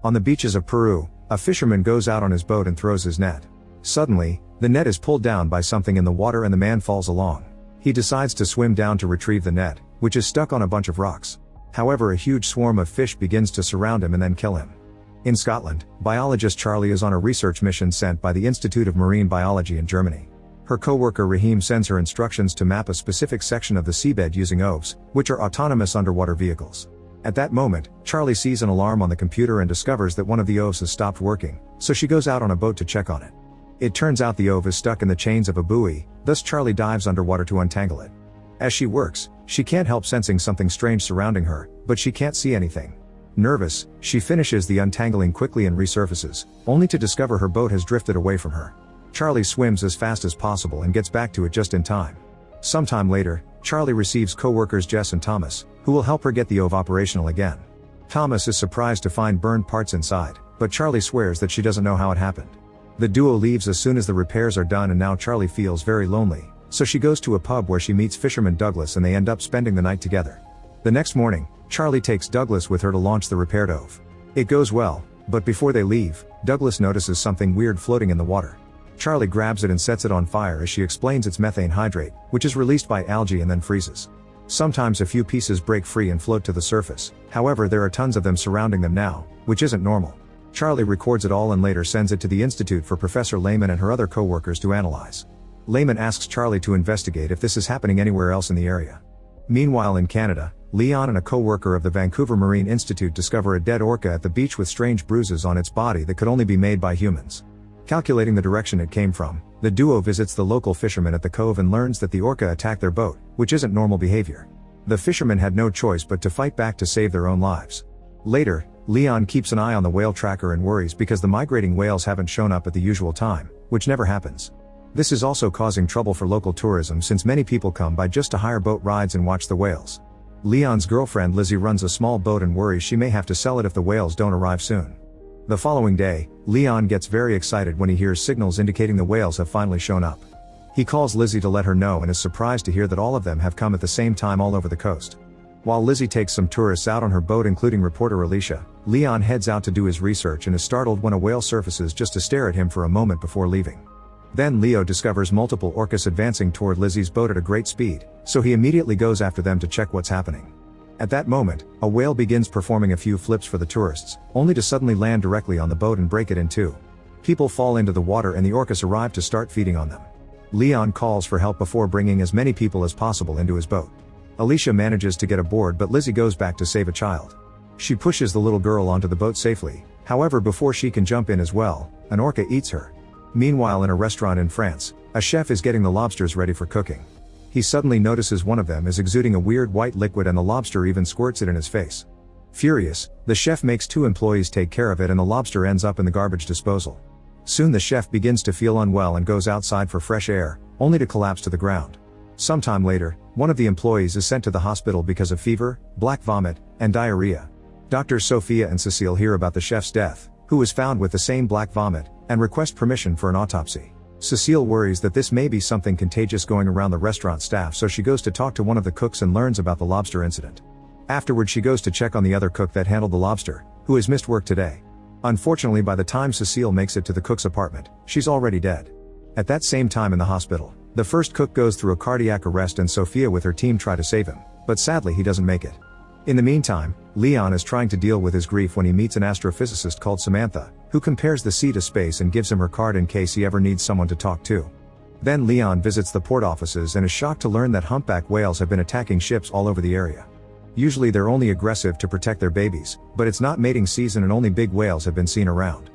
On the beaches of Peru, a fisherman goes out on his boat and throws his net. Suddenly, the net is pulled down by something in the water and the man falls along. He decides to swim down to retrieve the net, which is stuck on a bunch of rocks. However, a huge swarm of fish begins to surround him and then kill him. In Scotland, biologist Charlie is on a research mission sent by the Institute of Marine Biology in Germany. Her co-worker Rahim sends her instructions to map a specific section of the seabed using OVs, which are autonomous underwater vehicles. At that moment, Charlie sees an alarm on the computer and discovers that one of the OVs has stopped working, so she goes out on a boat to check on it. It turns out the OV is stuck in the chains of a buoy, thus Charlie dives underwater to untangle it. As she works, she can't help sensing something strange surrounding her, but she can't see anything. Nervous, she finishes the untangling quickly and resurfaces, only to discover her boat has drifted away from her. Charlie swims as fast as possible and gets back to it just in time. Sometime later, Charlie receives co-workers Jess and Thomas, who will help her get the OV operational again. Thomas is surprised to find burned parts inside, but Charlie swears that she doesn't know how it happened. The duo leaves as soon as the repairs are done and now Charlie feels very lonely, so she goes to a pub where she meets fisherman Douglas and they end up spending the night together. The next morning, Charlie takes Douglas with her to launch the repaired OV. It goes well, but before they leave, Douglas notices something weird floating in the water. Charlie grabs it and sets it on fire as she explains it's methane hydrate, which is released by algae and then freezes. Sometimes a few pieces break free and float to the surface, however there are tons of them surrounding them now, which isn't normal. Charlie records it all and later sends it to the Institute for Professor Lehman and her other co-workers to analyze. Lehman asks Charlie to investigate if this is happening anywhere else in the area. Meanwhile in Canada, Leon and a co-worker of the Vancouver Marine Institute discover a dead orca at the beach with strange bruises on its body that could only be made by humans. Calculating the direction it came from, the duo visits the local fishermen at the cove and learns that the orca attacked their boat, which isn't normal behavior. The fishermen had no choice but to fight back to save their own lives. Later, Leon keeps an eye on the whale tracker and worries because the migrating whales haven't shown up at the usual time, which never happens. This is also causing trouble for local tourism since many people come by just to hire boat rides and watch the whales. Leon's girlfriend Lizzie runs a small boat and worries she may have to sell it if the whales don't arrive soon. The following day, Leon gets very excited when he hears signals indicating the whales have finally shown up. He calls Lizzie to let her know and is surprised to hear that all of them have come at the same time all over the coast. While Lizzie takes some tourists out on her boat including reporter Alicia, Leon heads out to do his research and is startled when a whale surfaces just to stare at him for a moment before leaving. Then Leo discovers multiple orcas advancing toward Lizzie's boat at a great speed, so he immediately goes after them to check what's happening. At that moment, a whale begins performing a few flips for the tourists, only to suddenly land directly on the boat and break it in two. People fall into the water and the orcas arrive to start feeding on them. Leon calls for help before bringing as many people as possible into his boat. Alicia manages to get aboard but Lizzie goes back to save a child. She pushes the little girl onto the boat safely, however before she can jump in as well, an orca eats her. Meanwhile in a restaurant in France, a chef is getting the lobsters ready for cooking. He suddenly notices one of them is exuding a weird white liquid and the lobster even squirts it in his face. Furious, the chef makes two employees take care of it and the lobster ends up in the garbage disposal. Soon the chef begins to feel unwell and goes outside for fresh air, only to collapse to the ground. Sometime later, one of the employees is sent to the hospital because of fever, black vomit, and diarrhea. Doctors Sophia and Cecile hear about the chef's death, who was found with the same black vomit, and request permission for an autopsy. Cecile worries that this may be something contagious going around the restaurant staff, so she goes to talk to one of the cooks and learns about the lobster incident. Afterward she goes to check on the other cook that handled the lobster, who has missed work today. Unfortunately by the time Cecile makes it to the cook's apartment, she's already dead. At that same time in the hospital, the first cook goes through a cardiac arrest and Sophia with her team try to save him, but sadly he doesn't make it. In the meantime, Leon is trying to deal with his grief when he meets an astrophysicist called Samantha, who compares the sea to space and gives him her card in case he ever needs someone to talk to. Then Leon visits the port offices and is shocked to learn that humpback whales have been attacking ships all over the area. Usually they're only aggressive to protect their babies, but it's not mating season and only big whales have been seen around.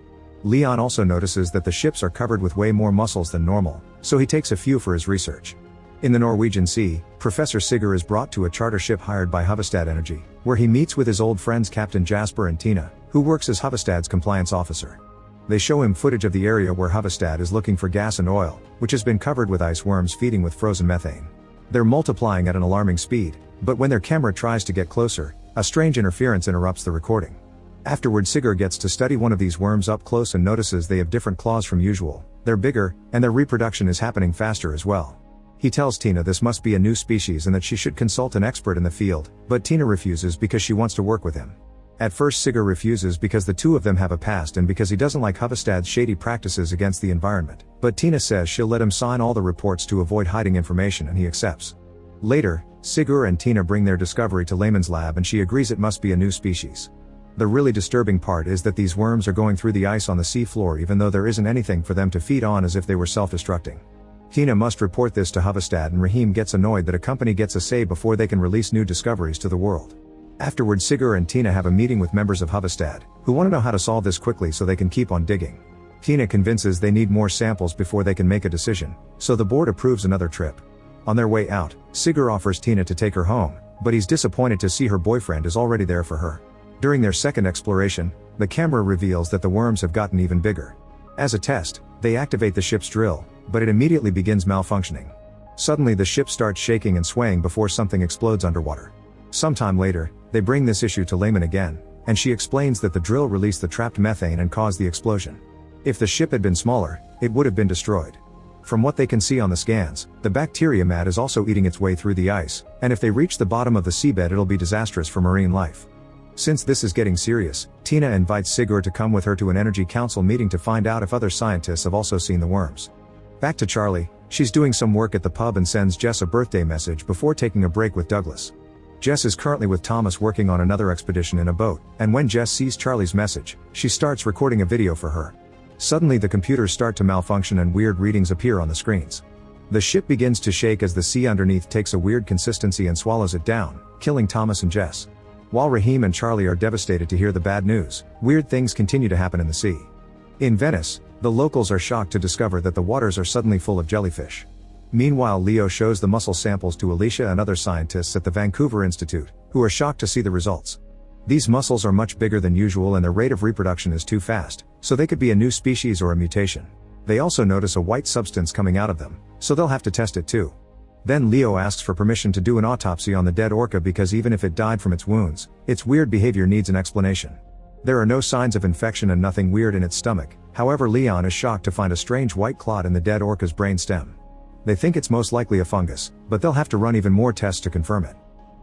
Leon also notices that the ships are covered with way more mussels than normal, so he takes a few for his research. In the Norwegian Sea, Professor Sigurd is brought to a charter ship hired by Hovestad Energy, where he meets with his old friends Captain Jasper and Tina, who works as Hovestad's compliance officer. They show him footage of the area where Hovestad is looking for gas and oil, which has been covered with ice worms feeding with frozen methane. They're multiplying at an alarming speed, but when their camera tries to get closer, a strange interference interrupts the recording. Afterward Sigurd gets to study one of these worms up close and notices they have different claws from usual, they're bigger, and their reproduction is happening faster as well. He tells Tina this must be a new species and that she should consult an expert in the field, but Tina refuses because she wants to work with him. At first Sigurd refuses because the two of them have a past and because he doesn't like Huvestad's shady practices against the environment, but Tina says she'll let him sign all the reports to avoid hiding information and he accepts. Later, Sigurd and Tina bring their discovery to Lehman's lab and she agrees it must be a new species. The really disturbing part is that these worms are going through the ice on the sea floor even though there isn't anything for them to feed on, as if they were self-destructing. Tina must report this to Huvestad and Rahim gets annoyed that a company gets a say before they can release new discoveries to the world. Afterward, Sigurd and Tina have a meeting with members of Huvestad, who want to know how to solve this quickly so they can keep on digging. Tina convinces they need more samples before they can make a decision, so the board approves another trip. On their way out, Sigurd offers Tina to take her home, but he's disappointed to see her boyfriend is already there for her. During their second exploration, the camera reveals that the worms have gotten even bigger. As a test, they activate the ship's drill, but it immediately begins malfunctioning. Suddenly the ship starts shaking and swaying before something explodes underwater. Sometime later, they bring this issue to Lehman again, and she explains that the drill released the trapped methane and caused the explosion. If the ship had been smaller, it would have been destroyed. From what they can see on the scans, the bacteria mat is also eating its way through the ice, and if they reach the bottom of the seabed it'll be disastrous for marine life. Since this is getting serious, Tina invites Sigurd to come with her to an Energy Council meeting to find out if other scientists have also seen the worms. Back to Charlie, she's doing some work at the pub and sends Jess a birthday message before taking a break with Douglas. Jess is currently with Thomas working on another expedition in a boat, and when Jess sees Charlie's message, she starts recording a video for her. Suddenly the computers start to malfunction and weird readings appear on the screens. The ship begins to shake as the sea underneath takes a weird consistency and swallows it down, killing Thomas and Jess. While Rahim and Charlie are devastated to hear the bad news, weird things continue to happen in the sea. In Venice, the locals are shocked to discover that the waters are suddenly full of jellyfish. Meanwhile, Leo shows the mussel samples to Alicia and other scientists at the Vancouver Institute, who are shocked to see the results. These mussels are much bigger than usual and their rate of reproduction is too fast, so they could be a new species or a mutation. They also notice a white substance coming out of them, so they'll have to test it too. Then Leo asks for permission to do an autopsy on the dead orca because even if it died from its wounds, its weird behavior needs an explanation. There are no signs of infection and nothing weird in its stomach, however Leon is shocked to find a strange white clot in the dead orca's brain stem. They think it's most likely a fungus, but they'll have to run even more tests to confirm it.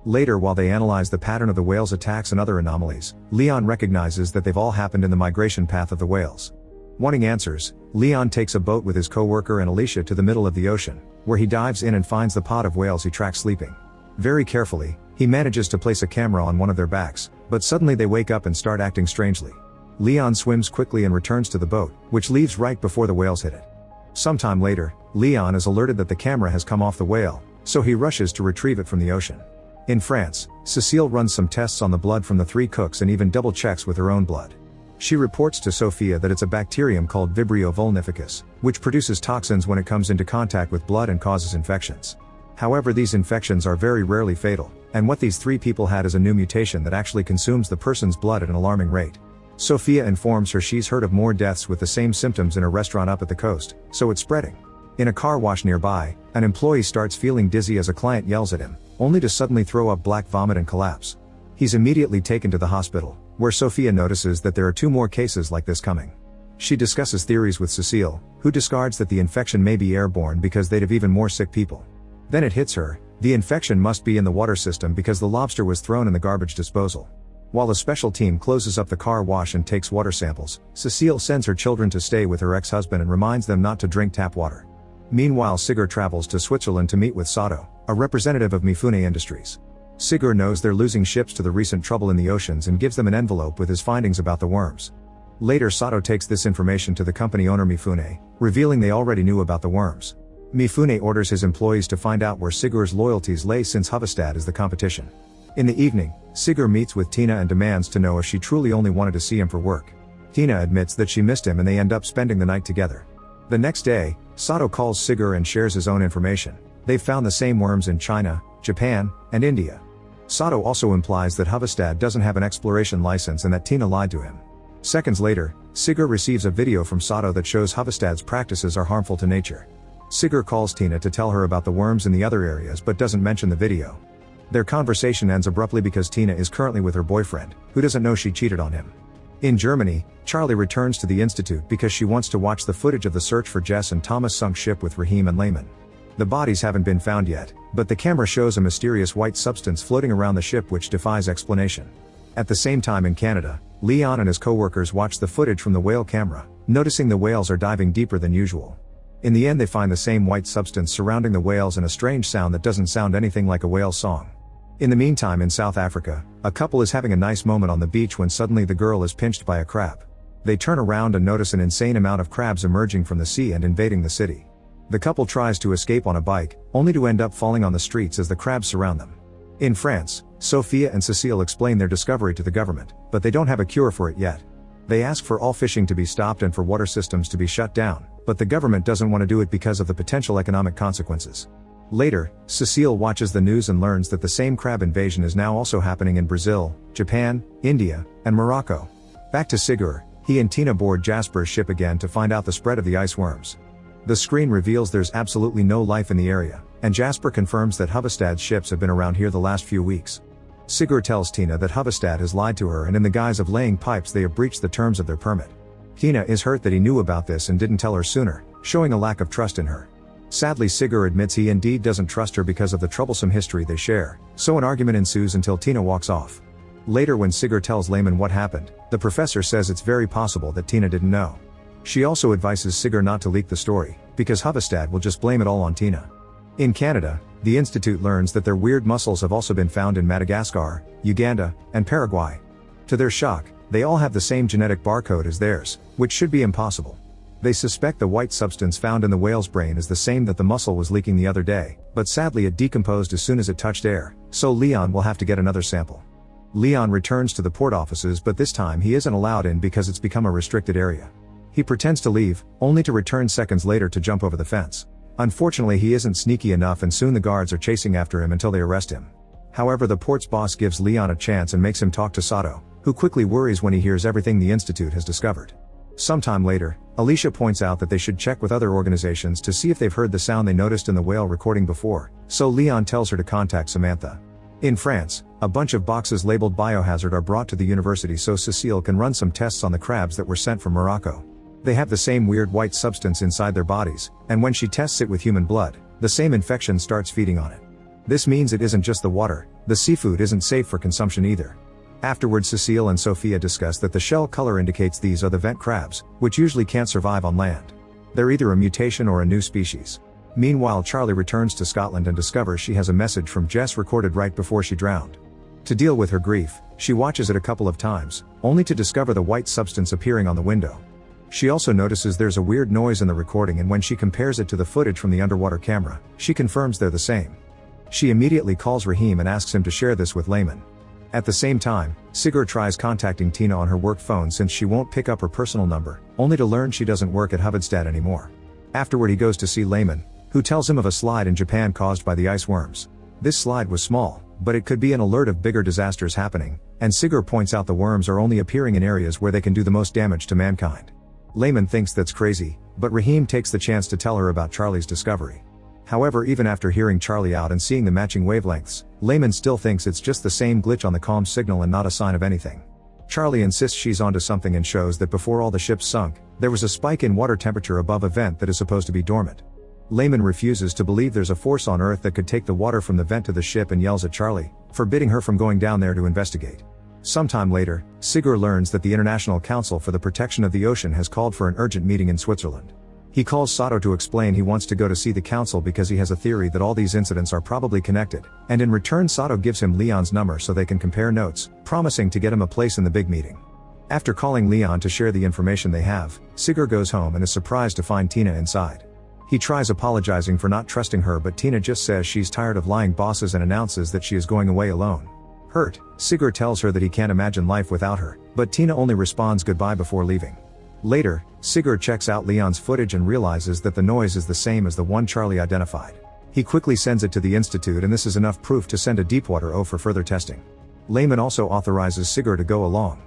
Later, while they analyze the pattern of the whale's attacks and other anomalies, Leon recognizes that they've all happened in the migration path of the whales. Wanting answers, Leon takes a boat with his co-worker and Alicia to the middle of the ocean, where he dives in and finds the pod of whales he tracks sleeping. Very carefully, he manages to place a camera on one of their backs, but suddenly they wake up and start acting strangely. Leon swims quickly and returns to the boat, which leaves right before the whales hit it. Sometime later, Leon is alerted that the camera has come off the whale, so he rushes to retrieve it from the ocean. In France, Cecile runs some tests on the blood from the three cooks and even double checks with her own blood. She reports to Sophia that it's a bacterium called Vibrio vulnificus, which produces toxins when it comes into contact with blood and causes infections. However, these infections are very rarely fatal, and what these three people had is a new mutation that actually consumes the person's blood at an alarming rate. Sophia informs her she's heard of more deaths with the same symptoms in a restaurant up at the coast, so it's spreading. In a car wash nearby, an employee starts feeling dizzy as a client yells at him, only to suddenly throw up black vomit and collapse. He's immediately taken to the hospital, where Sophia notices that there are 2 more cases like this coming. She discusses theories with Cecile, who discards that the infection may be airborne because they'd have even more sick people. Then it hits her, the infection must be in the water system because the lobster was thrown in the garbage disposal. While a special team closes up the car wash and takes water samples, Cecile sends her children to stay with her ex-husband and reminds them not to drink tap water. Meanwhile, Sigurd travels to Switzerland to meet with Sato, a representative of Mifune Industries. Sigurd knows they're losing ships to the recent trouble in the oceans and gives them an envelope with his findings about the worms. Later, Sato takes this information to the company owner Mifune, revealing they already knew about the worms. Mifune orders his employees to find out where Sigurd's loyalties lay since Huvestad is the competition. In the evening, Sigurd meets with Tina and demands to know if she truly only wanted to see him for work. Tina admits that she missed him and they end up spending the night together. The next day, Sato calls Sigurd and shares his own information. They've found the same worms in China, Japan, and India. Sato also implies that Huvestad doesn't have an exploration license and that Tina lied to him. Seconds later, Sigurd receives a video from Sato that shows Huvestad's practices are harmful to nature. Sigurd calls Tina to tell her about the worms in the other areas but doesn't mention the video. Their conversation ends abruptly because Tina is currently with her boyfriend, who doesn't know she cheated on him. In Germany, Charlie returns to the Institute because she wants to watch the footage of the search for Jess and Thomas' sunk ship with Rahim and Lehman. The bodies haven't been found yet, but the camera shows a mysterious white substance floating around the ship which defies explanation. At the same time in Canada, Leon and his co-workers watch the footage from the whale camera, noticing the whales are diving deeper than usual. In the end they find the same white substance surrounding the whales and a strange sound that doesn't sound anything like a whale's song. In the meantime in South Africa, a couple is having a nice moment on the beach when suddenly the girl is pinched by a crab. They turn around and notice an insane amount of crabs emerging from the sea and invading the city. The couple tries to escape on a bike, only to end up falling on the streets as the crabs surround them. In France, Sophia and Cecile explain their discovery to the government, but they don't have a cure for it yet. They ask for all fishing to be stopped and for water systems to be shut down, but the government doesn't want to do it because of the potential economic consequences. Later, Cecile watches the news and learns that the same crab invasion is now also happening in Brazil, Japan, India, and Morocco. Back to Sigur, he and Tina board Jasper's ship again to find out the spread of the ice worms. The screen reveals there's absolutely no life in the area, and Jasper confirms that Huvestad's ships have been around here the last few weeks. Sigur tells Tina that Huvestad has lied to her and in the guise of laying pipes they have breached the terms of their permit. Tina is hurt that he knew about this and didn't tell her sooner, showing a lack of trust in her. Sadly Sigur admits he indeed doesn't trust her because of the troublesome history they share, so an argument ensues until Tina walks off. Later when Sigur tells Lehman what happened, the professor says it's very possible that Tina didn't know. She also advises Sigur not to leak the story, because Huvestad will just blame it all on Tina. In Canada, the Institute learns that their weird mussels have also been found in Madagascar, Uganda, and Paraguay. To their shock, they all have the same genetic barcode as theirs, which should be impossible. They suspect the white substance found in the whale's brain is the same that the mussel was leaking the other day, but sadly it decomposed as soon as it touched air, so Leon will have to get another sample. Leon returns to the port offices but this time he isn't allowed in because it's become a restricted area. He pretends to leave, only to return seconds later to jump over the fence. Unfortunately he isn't sneaky enough and soon the guards are chasing after him until they arrest him. However the port's boss gives Leon a chance and makes him talk to Sato, who quickly worries when he hears everything the Institute has discovered. Sometime later, Alicia points out that they should check with other organizations to see if they've heard the sound they noticed in the whale recording before, so Leon tells her to contact Samantha. In France, a bunch of boxes labeled biohazard are brought to the university so Cecile can run some tests on the crabs that were sent from Morocco. They have the same weird white substance inside their bodies, and when she tests it with human blood, the same infection starts feeding on it. This means it isn't just the water, the seafood isn't safe for consumption either. Afterwards Cecile and Sophia discuss that the shell color indicates these are the vent crabs, which usually can't survive on land. They're either a mutation or a new species. Meanwhile Charlie returns to Scotland and discovers she has a message from Jess recorded right before she drowned. To deal with her grief, she watches it a couple of times, only to discover the white substance appearing on the window. She also notices there's a weird noise in the recording and when she compares it to the footage from the underwater camera, she confirms they're the same. She immediately calls Rahim and asks him to share this with Lehman. At the same time, Sigur tries contacting Tina on her work phone since she won't pick up her personal number, only to learn she doesn't work at Huvestad anymore. Afterward he goes to see Lehman, who tells him of a slide in Japan caused by the ice worms. This slide was small, but it could be an alert of bigger disasters happening, and Sigur points out the worms are only appearing in areas where they can do the most damage to mankind. Lehman thinks that's crazy, but Rahim takes the chance to tell her about Charlie's discovery. However, even after hearing Charlie out and seeing the matching wavelengths, Lehman still thinks it's just the same glitch on the comm signal and not a sign of anything. Charlie insists she's onto something and shows that before all the ships sunk, there was a spike in water temperature above a vent that is supposed to be dormant. Lehman refuses to believe there's a force on Earth that could take the water from the vent to the ship and yells at Charlie, forbidding her from going down there to investigate. Sometime later, Sigur learns that the International Council for the Protection of the Ocean has called for an urgent meeting in Switzerland. He calls Sato to explain he wants to go to see the council because he has a theory that all these incidents are probably connected, and in return Sato gives him Leon's number so they can compare notes, promising to get him a place in the big meeting. After calling Leon to share the information they have, Sigur goes home and is surprised to find Tina inside. He tries apologizing for not trusting her but Tina just says she's tired of lying bosses and announces that she is going away alone. Hurt, Sigur tells her that he can't imagine life without her, but Tina only responds goodbye before leaving. Later, Sigur checks out Leon's footage and realizes that the noise is the same as the one Charlie identified. He quickly sends it to the Institute and this is enough proof to send a Deepwater O for further testing. Lehman also authorizes Sigur to go along.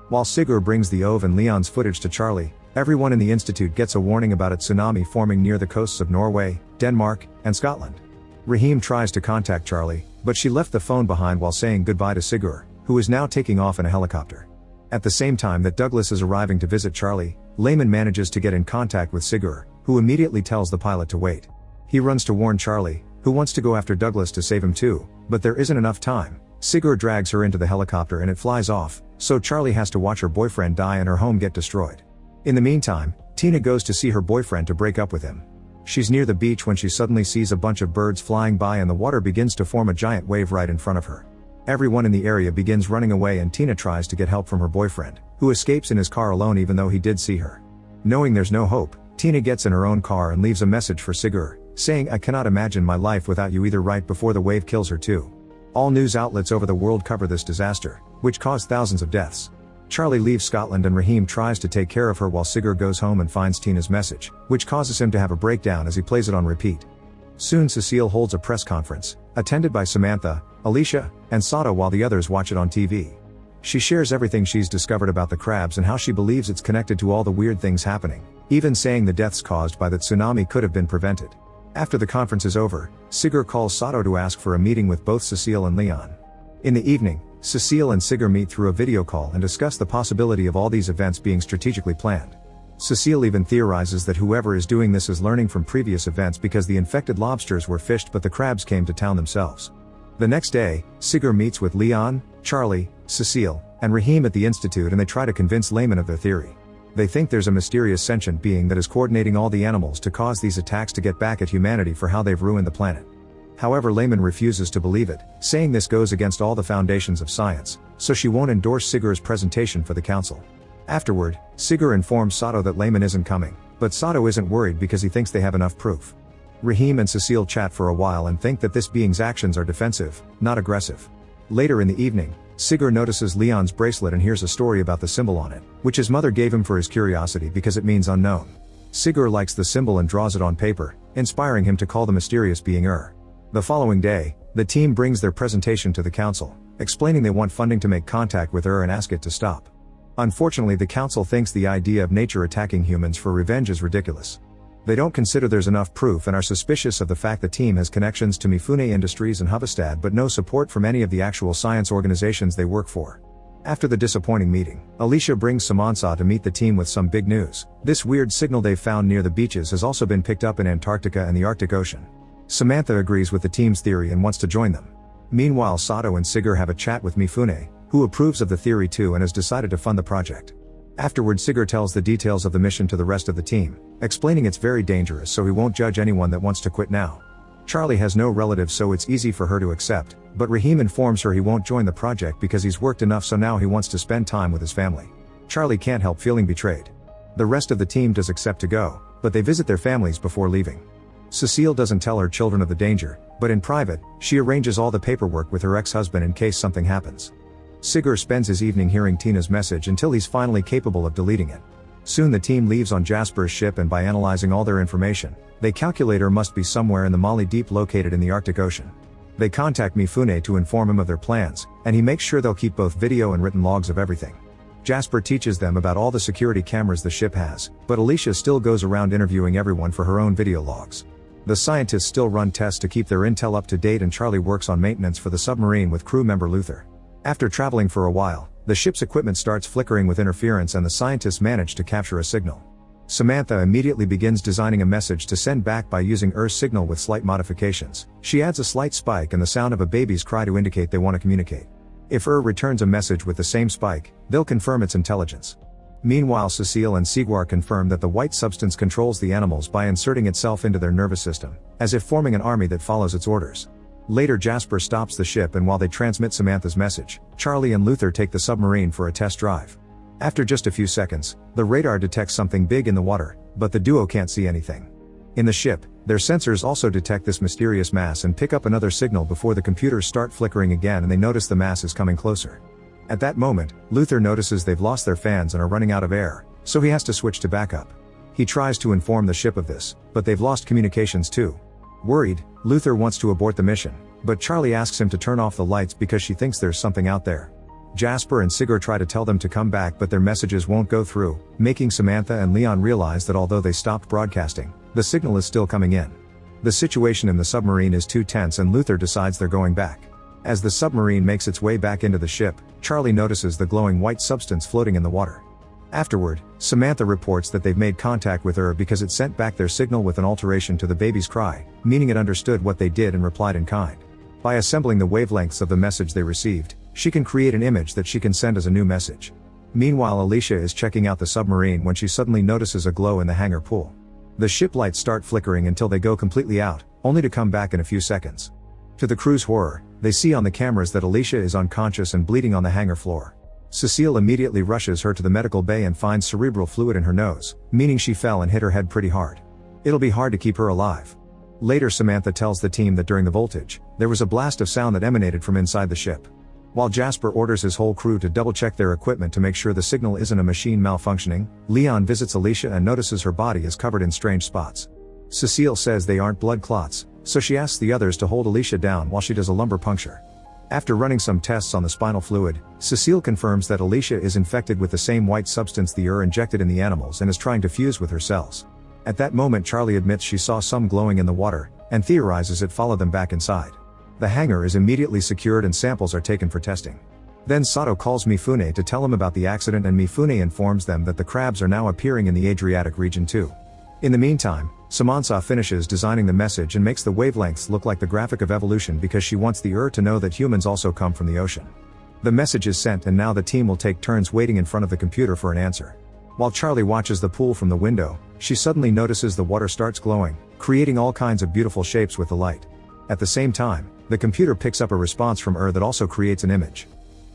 While Sigur brings the OV and Leon's footage to Charlie, everyone in the Institute gets a warning about a tsunami forming near the coasts of Norway, Denmark, and Scotland. Rahim tries to contact Charlie, but she left the phone behind while saying goodbye to Sigur, who is now taking off in a helicopter. At the same time that Douglas is arriving to visit Charlie, Lehman manages to get in contact with Sigur, who immediately tells the pilot to wait. He runs to warn Charlie, who wants to go after Douglas to save him too, but there isn't enough time, Sigur drags her into the helicopter and it flies off, so Charlie has to watch her boyfriend die and her home get destroyed. In the meantime, Tina goes to see her boyfriend to break up with him. She's near the beach when she suddenly sees a bunch of birds flying by and the water begins to form a giant wave right in front of her. Everyone in the area begins running away and Tina tries to get help from her boyfriend, who escapes in his car alone even though he did see her. Knowing there's no hope, Tina gets in her own car and leaves a message for Sigur, saying, "I cannot imagine my life without you," either right before the wave kills her too. All news outlets over the world cover this disaster, which caused thousands of deaths. Charlie leaves Scotland and Raheem tries to take care of her while Sigur goes home and finds Tina's message, which causes him to have a breakdown as he plays it on repeat. Soon Cecile holds a press conference, attended by Samantha, Alicia, and Sato while the others watch it on TV. She shares everything she's discovered about the crabs and how she believes it's connected to all the weird things happening, even saying the deaths caused by that tsunami could have been prevented. After the conference is over, Sigur calls Sato to ask for a meeting with both Cecile and Leon. In the evening, Cecile and Sigur meet through a video call and discuss the possibility of all these events being strategically planned. Cecile even theorizes that whoever is doing this is learning from previous events because the infected lobsters were fished but the crabs came to town themselves. The next day, Sigur meets with Leon, Charlie, Cecile, and Raheem at the Institute and they try to convince Layman of their theory. They think there's a mysterious sentient being that is coordinating all the animals to cause these attacks to get back at humanity for how they've ruined the planet. However, Layman refuses to believe it, saying this goes against all the foundations of science, so she won't endorse Sigur's presentation for the council. Afterward, Sigur informs Sato that Layman isn't coming, but Sato isn't worried because he thinks they have enough proof. Raheem and Cecile chat for a while and think that this being's actions are defensive, not aggressive. Later in the evening, Sigur notices Leon's bracelet and hears a story about the symbol on it, which his mother gave him for his curiosity because it means unknown. Sigur likes the symbol and draws it on paper, inspiring him to call the mysterious being The following day, the team brings their presentation to the council, explaining they want funding to make contact with and ask it to stop. Unfortunately, the council thinks the idea of nature attacking humans for revenge is ridiculous. They don't consider there's enough proof and are suspicious of the fact the team has connections to Mifune Industries and Huvestad but no support from any of the actual science organizations they work for. After the disappointing meeting, Alicia brings Samansa to meet the team with some big news. This weird signal they've found near the beaches has also been picked up in Antarctica and the Arctic Ocean. Samantha agrees with the team's theory and wants to join them. Meanwhile, Sato and Sigur have a chat with Mifune, who approves of the theory too and has decided to fund the project. Afterward, Sigur tells the details of the mission to the rest of the team, explaining it's very dangerous so he won't judge anyone that wants to quit now. Charlie has no relatives so it's easy for her to accept, but Raheem informs her he won't join the project because he's worked enough so now he wants to spend time with his family. Charlie can't help feeling betrayed. The rest of the team does accept to go, but they visit their families before leaving. Cecile doesn't tell her children of the danger, but in private, she arranges all the paperwork with her ex-husband in case something happens. Sigur spends his evening hearing Tina's message until he's finally capable of deleting it. Soon the team leaves on Jasper's ship and by analyzing all their information, they calculate her must be somewhere in the Mali Deep located in the Arctic Ocean. They contact Mifune to inform him of their plans, and he makes sure they'll keep both video and written logs of everything. Jasper teaches them about all the security cameras the ship has, but Alicia still goes around interviewing everyone for her own video logs. The scientists still run tests to keep their intel up to date and Charlie works on maintenance for the submarine with crew member Luther. After traveling for a while, the ship's equipment starts flickering with interference and the scientists manage to capture a signal. Samantha immediately begins designing a message to send back by using Earth's signal with slight modifications. She adds a slight spike and the sound of a baby's cry to indicate they want to communicate. If returns a message with the same spike, they'll confirm its intelligence. Meanwhile, Cecile and Sigur confirm that the white substance controls the animals by inserting itself into their nervous system, as if forming an army that follows its orders. Later, Jasper stops the ship and while they transmit Samantha's message, Charlie and Luther take the submarine for a test drive. After just a few seconds, the radar detects something big in the water, but the duo can't see anything. In the ship, their sensors also detect this mysterious mass and pick up another signal before the computers start flickering again and they notice the mass is coming closer. At that moment, Luther notices they've lost their fans and are running out of air, so he has to switch to backup. He tries to inform the ship of this, but they've lost communications too. Worried, Luther wants to abort the mission, but Charlie asks him to turn off the lights because she thinks there's something out there. Jasper and Sigur try to tell them to come back but their messages won't go through, making Samantha and Leon realize that although they stopped broadcasting, the signal is still coming in. The situation in the submarine is too tense and Luther decides they're going back. As the submarine makes its way back into the ship, Charlie notices the glowing white substance floating in the water. Afterward, Samantha reports that they've made contact with her because it sent back their signal with an alteration to the baby's cry, meaning it understood what they did and replied in kind. By assembling the wavelengths of the message they received, she can create an image that she can send as a new message. Meanwhile, Alicia is checking out the submarine when she suddenly notices a glow in the hangar pool. The ship lights start flickering until they go completely out, only to come back in a few seconds. To the crew's horror, they see on the cameras that Alicia is unconscious and bleeding on the hangar floor. Cecile immediately rushes her to the medical bay and finds cerebral fluid in her nose, meaning she fell and hit her head pretty hard. It'll be hard to keep her alive. Later, Samantha tells the team that during the voltage, there was a blast of sound that emanated from inside the ship. While Jasper orders his whole crew to double-check their equipment to make sure the signal isn't a machine malfunctioning, Leon visits Alicia and notices her body is covered in strange spots. Cecile says they aren't blood clots, so she asks the others to hold Alicia down while she does a lumbar puncture. After running some tests on the spinal fluid, Cecile confirms that Alicia is infected with the same white substance the injected in the animals and is trying to fuse with her cells. At that moment, Charlie admits she saw some glowing in the water, and theorizes it followed them back inside. The hangar is immediately secured and samples are taken for testing. Then Sato calls Mifune to tell him about the accident, and Mifune informs them that the crabs are now appearing in the Adriatic region too. In the meantime, Samansa finishes designing the message and makes the wavelengths look like the graphic of evolution because she wants the to know that humans also come from the ocean. The message is sent, and now the team will take turns waiting in front of the computer for an answer. While Charlie watches the pool from the window, she suddenly notices the water starts glowing, creating all kinds of beautiful shapes with the light. At the same time, the computer picks up a response from that also creates an image.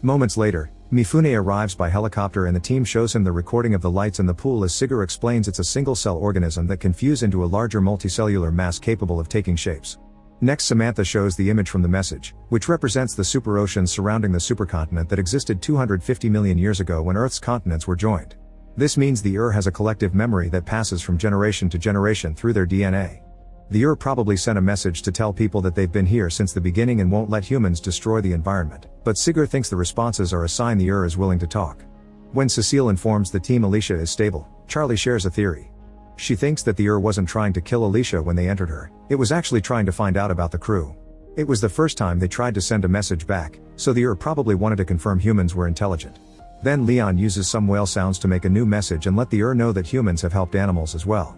Moments later, Mifune arrives by helicopter and the team shows him the recording of the lights in the pool as Sigur explains it's a single-cell organism that can fuse into a larger multicellular mass capable of taking shapes. Next, Samantha shows the image from the message, which represents the superoceans surrounding the supercontinent that existed 250 million years ago when Earth's continents were joined. This means the has a collective memory that passes from generation to generation through their DNA. The probably sent a message to tell people that they've been here since the beginning and won't let humans destroy the environment, but Sigur thinks the responses are a sign the is willing to talk. When Cecile informs the team Alicia is stable, Charlie shares a theory. She thinks that the wasn't trying to kill Alicia when they entered her, it was actually trying to find out about the crew. It was the first time they tried to send a message back, so the probably wanted to confirm humans were intelligent. Then Leon uses some whale sounds to make a new message and let the know that humans have helped animals as well.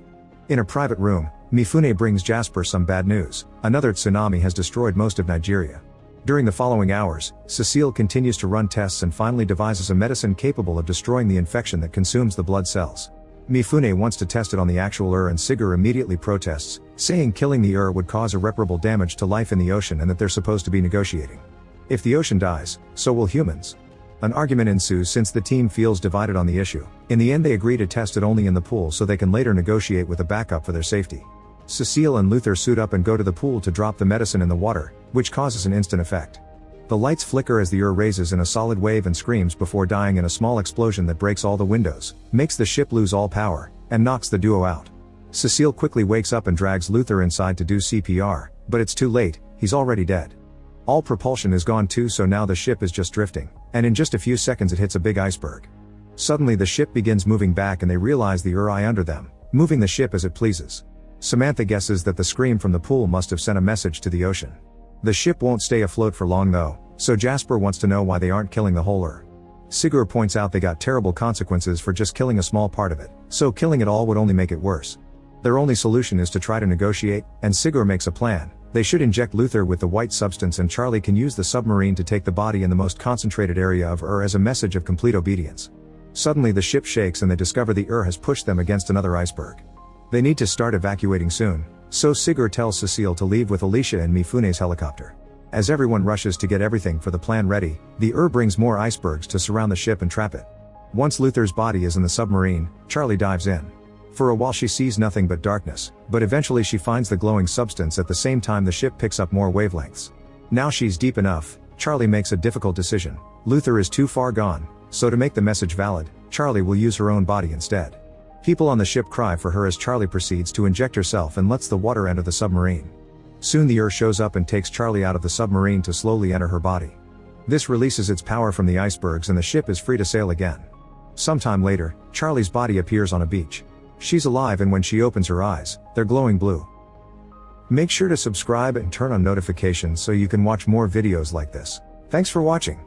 In a private room, Mifune brings Jasper some bad news. Another tsunami has destroyed most of Nigeria. During the following hours, Cecile continues to run tests and finally devises a medicine capable of destroying the infection that consumes the blood cells. Mifune wants to test it on the actual and Sigur immediately protests, saying killing the would cause irreparable damage to life in the ocean and that they're supposed to be negotiating. If the ocean dies, so will humans. An argument ensues since the team feels divided on the issue. In the end, they agree to test it only in the pool so they can later negotiate with a backup for their safety. Cecile and Luther suit up and go to the pool to drop the medicine in the water, which causes an instant effect. The lights flicker as the raises in a solid wave and screams before dying in a small explosion that breaks all the windows, makes the ship lose all power, and knocks the duo out. Cecile quickly wakes up and drags Luther inside to do CPR, but it's too late, he's already dead. All propulsion is gone too, so now the ship is just drifting, and in just a few seconds it hits a big iceberg. Suddenly the ship begins moving back and they realize the eye under them, moving the ship as it pleases. Samantha guesses that the scream from the pool must have sent a message to the ocean. The ship won't stay afloat for long though, so Jasper wants to know why they aren't killing the whole Sigur points out they got terrible consequences for just killing a small part of it, so killing it all would only make it worse. Their only solution is to try to negotiate, and Sigur makes a plan. They should inject Luther with the white substance and Charlie can use the submarine to take the body in the most concentrated area of as a message of complete obedience. Suddenly the ship shakes and they discover the has pushed them against another iceberg. They need to start evacuating soon, so Sigur tells Cecile to leave with Alicia and Mifune's helicopter. As everyone rushes to get everything for the plan ready, the brings more icebergs to surround the ship and trap it. Once Luther's body is in the submarine, Charlie dives in. For a while she sees nothing but darkness, but eventually she finds the glowing substance. At the same time the ship picks up more wavelengths. Now she's deep enough, Charlie makes a difficult decision. Luther is too far gone, so to make the message valid, Charlie will use her own body instead. People on the ship cry for her as Charlie proceeds to inject herself and lets the water enter the submarine. Soon the shows up and takes Charlie out of the submarine to slowly enter her body. This releases its power from the icebergs and the ship is free to sail again. Sometime later, Charlie's body appears on a beach. She's alive and when she opens her eyes, they're glowing blue. Make sure to subscribe and turn on notifications so you can watch more videos like this. Thanks for watching.